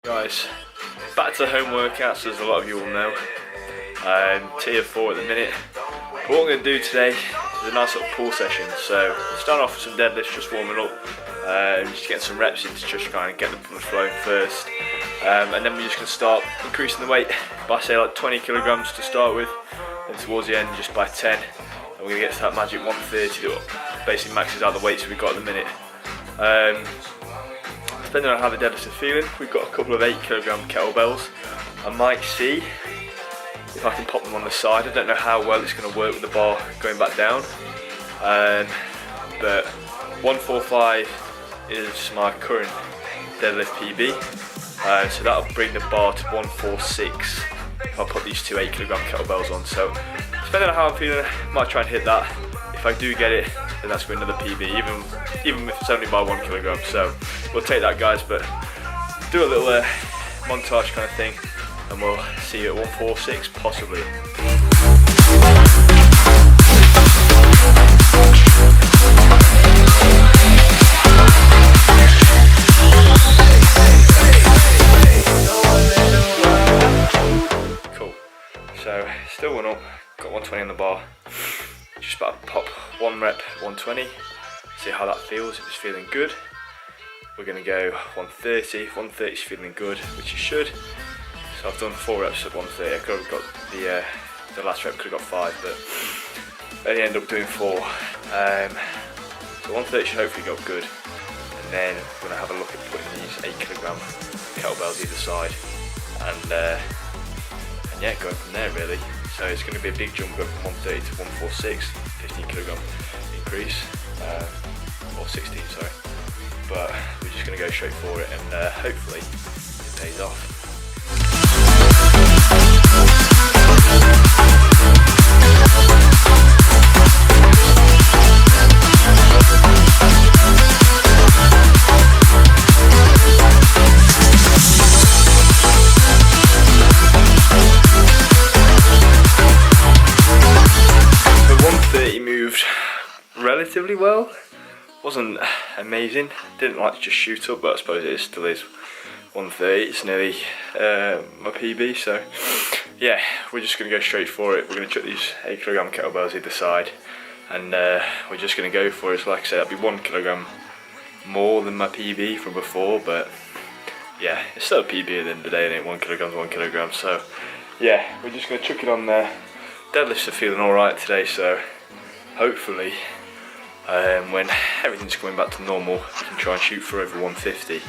Guys, back to the home workouts, as a lot of you will know. Tier 4 at the minute. But what I'm going to do today is a nice little pull session. So start off with some deadlifts, just warming up, just getting some reps in to just kind of get the blood flowing first. And then we're just going to start increasing the weight by say like 20 kilograms to start with, and towards the end just by 10. And we're going to get to that magic 130 that basically maxes out the weights we've got at the minute. Depending on how the deadlifts are feeling, we've got a couple of 8 kilogram kettlebells. I might see if I can pop them on the side. I don't know how well it's going to work with the bar going back down. But 145 is my current deadlift PB. So that'll bring the bar to 146 if I put these two 8 kilogram kettlebells on. So depending on how I'm feeling, I might try and hit that. If I do get it, then that's another PB, even if it's only by 1 kilogram. So we'll take that, guys, but do a little montage kind of thing, and we'll see you at 146 possibly. Cool. So still one up, got 120 on the bar. Just about to pop one rep 120, see how that feels. If it's feeling good, we're going to go 130. If 130 is feeling good, which it should. So I've done 4 reps at 130. I could have got the last rep could have got 5, but I only end up doing 4. So 130 should hopefully go good, and then we're going to have a look at putting these 8 kilogram kettlebells either side, and yeah, going from there really. So it's going to be a big jump going from 130 to 146, 15 kilogram increase, or 16, sorry. But we're just going to go straight for it, and hopefully it pays off. Relatively well, wasn't amazing, didn't like to just shoot up, but I suppose it still is 130, it's nearly my PB, so yeah, we're just going to go straight for it. We're going to chuck these 8 kilogram kettlebells either side, and we're just going to go for it. So like I said, that'll be 1 kilogram more than my PB from before, but yeah, it's still a PB at the end of the day, and 1 kilogram's 1 kilogram, so yeah, we're just going to chuck it on there. Deadlifts are feeling alright today, so hopefully when everything's coming back to normal, we can try and shoot for over 150.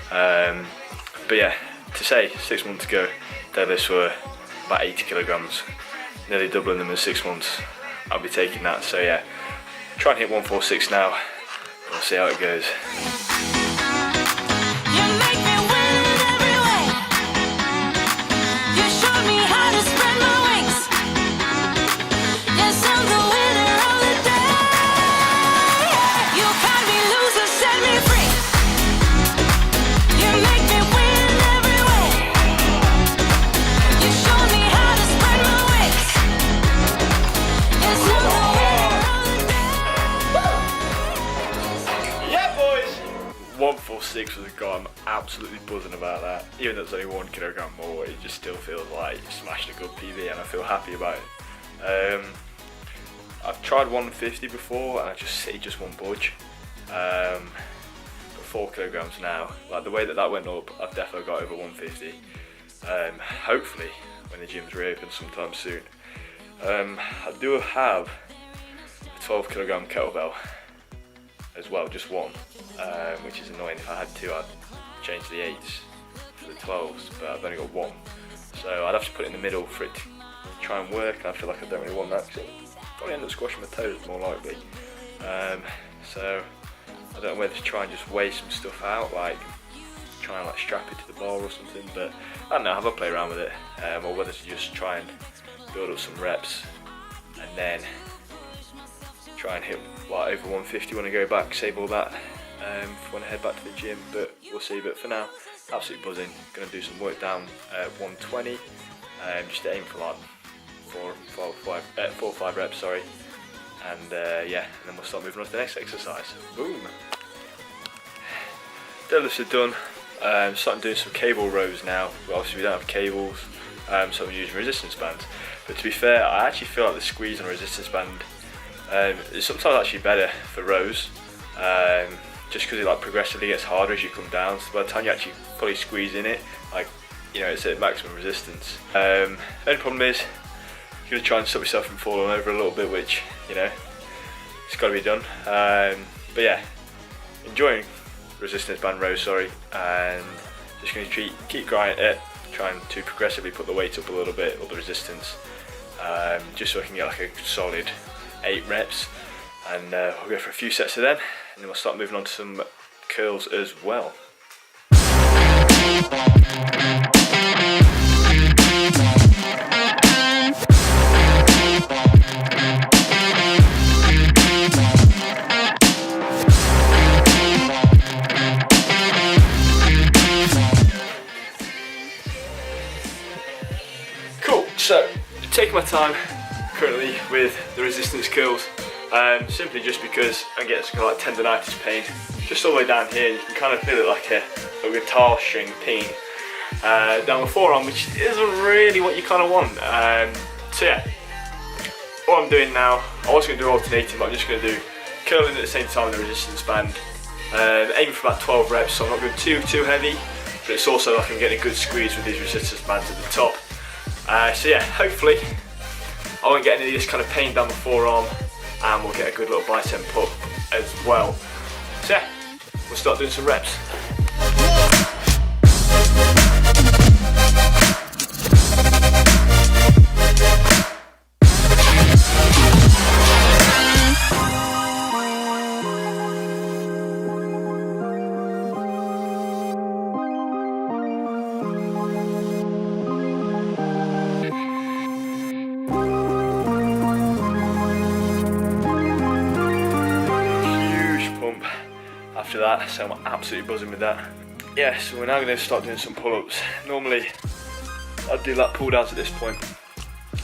But yeah, to say 6 months ago, deadlifts were about 80 kilograms, nearly doubling them in 6 months. I'll be taking that. So yeah, try and hit 146 now. We'll see how it goes. Was a goal. I'm absolutely buzzing about that. Even though it's only 1 kilogram more, it just still feels like you smashed a good PB, and I feel happy about it. I've tried 150 before, and it just won't budge. But 4 kilograms now, like the way that went up, I've definitely got over 150. Hopefully when the gym's reopen sometime soon. I do have a 12 kilogram kettlebell as well, just one, which is annoying. If I had 2, I'd change the 8s to the 12s, but I've only got 1, so I'd have to put it in the middle for it to try and work, and I feel like I don't really want that, because I'll probably end up squashing my toes more likely. So I don't know whether to try and just weigh some stuff out, like try and like strap it to the bar or something, but I don't know, have a play around with it, or whether to just try and build up some reps and then try and hit like over 150 when I go back, save all that when I head back to the gym, but we'll see. But for now, absolutely buzzing. Going to do some work down 120, just aim for like 4 or 5 reps, sorry, and yeah, and then we'll start moving on to the next exercise. Boom! Deadlifts are done. Starting doing some cable rows now. Well, obviously we don't have cables, so I'm using resistance bands. But to be fair, I actually feel like the squeeze on a resistance band is sometimes actually better for rows, just because it like progressively gets harder as you come down. So by the time you actually fully squeeze in it, like, you know, it's at maximum resistance. The only problem is you're gonna try and stop yourself from falling over a little bit, which, you know, it's got to be done. But yeah, enjoying resistance band rows, and just going to keep grinding it, trying to progressively put the weight up a little bit, or the resistance, just so I can get like a solid 8 reps, and we'll go for a few sets of them, and then we'll start moving on to some curls as well. So, taking my time currently with the resistance curls, simply just because I'm getting some like tendonitis pain just all the way down here. You can kind of feel it like a guitar string ping down the forearm, which isn't really what you kind of want. So yeah, what I'm doing now, I was going to do alternating, but I'm just going to do curling at the same time with the resistance band, aiming for about 12 reps, so I'm not going too heavy, but it's also like I'm getting a good squeeze with these resistance bands at the top. So yeah, hopefully I won't get any of this kind of pain down the forearm, and we'll get a good little bicep pump as well. So yeah, we'll start doing some reps. After that, so I'm absolutely buzzing with that. Yeah, so we're now going to start doing some pull-ups. Normally I'd do lat pull downs at this point.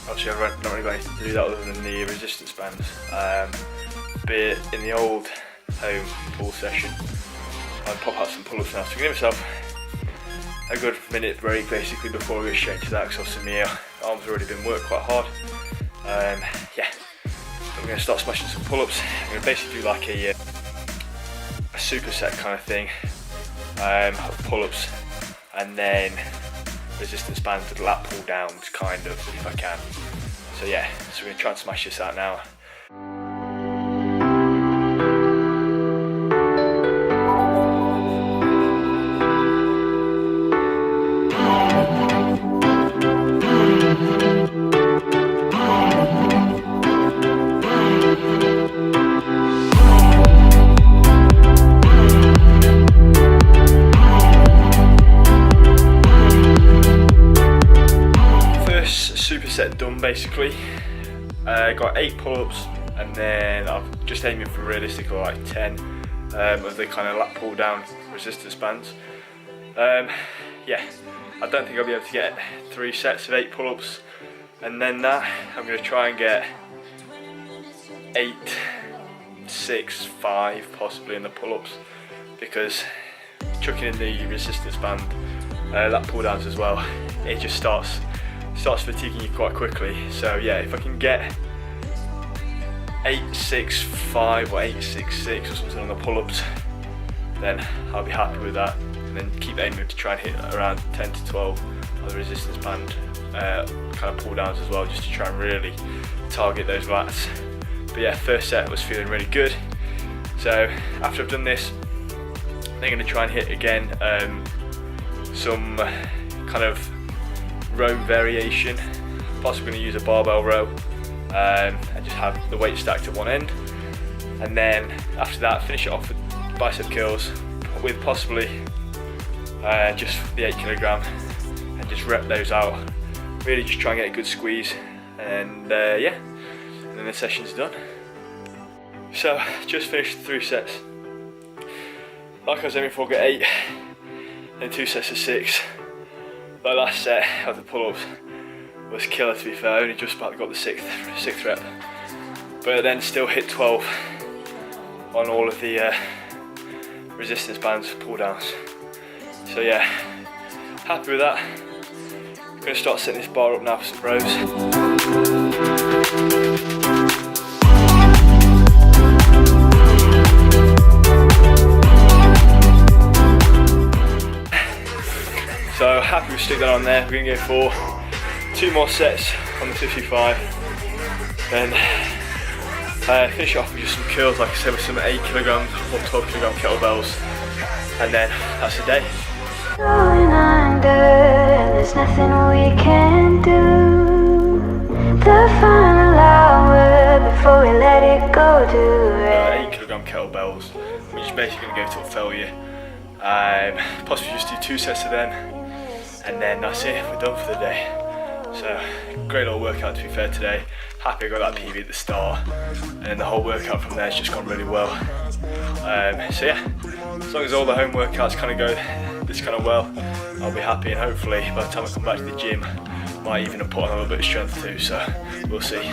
Obviously I've not really got anything to do that other than the resistance bands. But in the old home pull session, I'd pop out some pull-ups now. So I'm going to give myself a good minute break basically before we go straight into that, because obviously my arms have already been worked quite hard. Yeah, so we're going to start smashing some pull-ups. I'm going to basically do like a superset kind of thing, pull-ups, and then resistance bands with lat pull downs, kind of, if I can. So yeah, so we're going to try and smash this out now. Set done basically. Got 8 pull-ups, and then I'm just aiming for realistically like 10 of the kind of lat pull down resistance bands. Yeah, I don't think I'll be able to get 3 sets of 8 pull-ups, and then that I'm going to try and get 8, 6, 5 possibly in the pull-ups, because chucking in the resistance band lat pull downs as well, it just starts fatiguing you quite quickly. So yeah, if I can get 8-6-5 or 8-6-6 or something on the pull-ups, then I'll be happy with that, and then keep aiming to try and hit around 10 to 12 of the resistance band kind of pull downs as well, just to try and really target those lats. But yeah, first set was feeling really good. So after I've done this, I'm going to try and hit again some kind of row variation, possibly going to use a barbell row, and just have the weight stacked at one end, and then after that finish it off with bicep curls with possibly just the 8 kg, and just rep those out, really just try and get a good squeeze, and yeah, and then the session's done. So just finished the 3 sets. Like I was aiming for, get 8 and 2 sets of 6. The last set of the pull-ups was killer, to be fair. I only just about got the 6th rep, but then still hit 12 on all of the resistance bands pull downs. So yeah, happy with that. I'm going to start setting this bar up now for some rows. So happy to stick that on there. We're going to go for 2 more sets on the 55. Then finish off with just some curls, like I said, with some 8 kilograms or 12 kilogram kettlebells. And then that's the day. Going under, there's nothing we can do. The final hour before we let it go to 8 kilogram kettlebells, which is basically going to go till failure. Possibly just do 2 sets of them, and then that's it, we're done for the day. So, great little workout to be fair today. Happy I got that PB at the start, and then the whole workout from there has just gone really well. So yeah, as long as all the home workouts kind of go this kind of well, I'll be happy, and hopefully by the time I come back to the gym, might even put on a little bit of strength too, so we'll see.